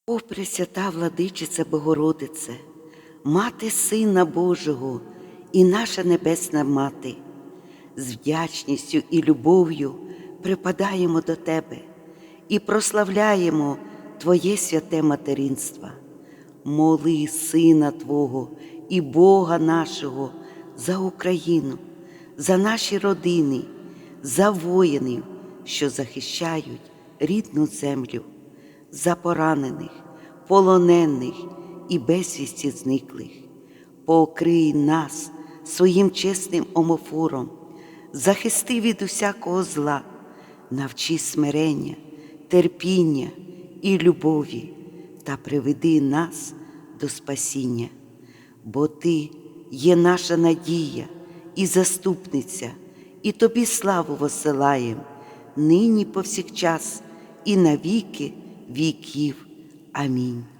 О, Пресвята Владичице Богородице, Мати Сина Божого і наша Небесна Мати, з вдячністю і любов'ю припадаємо до Тебе і прославляємо Твоє святе материнство. Моли Сина Твого і Бога нашого за Україну, за наші родини, за воїнів, що захищають рідну землю, за поранених, полонених і безвісті зниклих. Покрий нас своїм чесним омофором, захисти від усякого зла, навчи смирення, терпіння і любові та приведи нас до спасіння. Бо Ти є наша надія і заступниця, і Тобі славу воссилаєм, нині повсякчас і на віки віків. Амінь.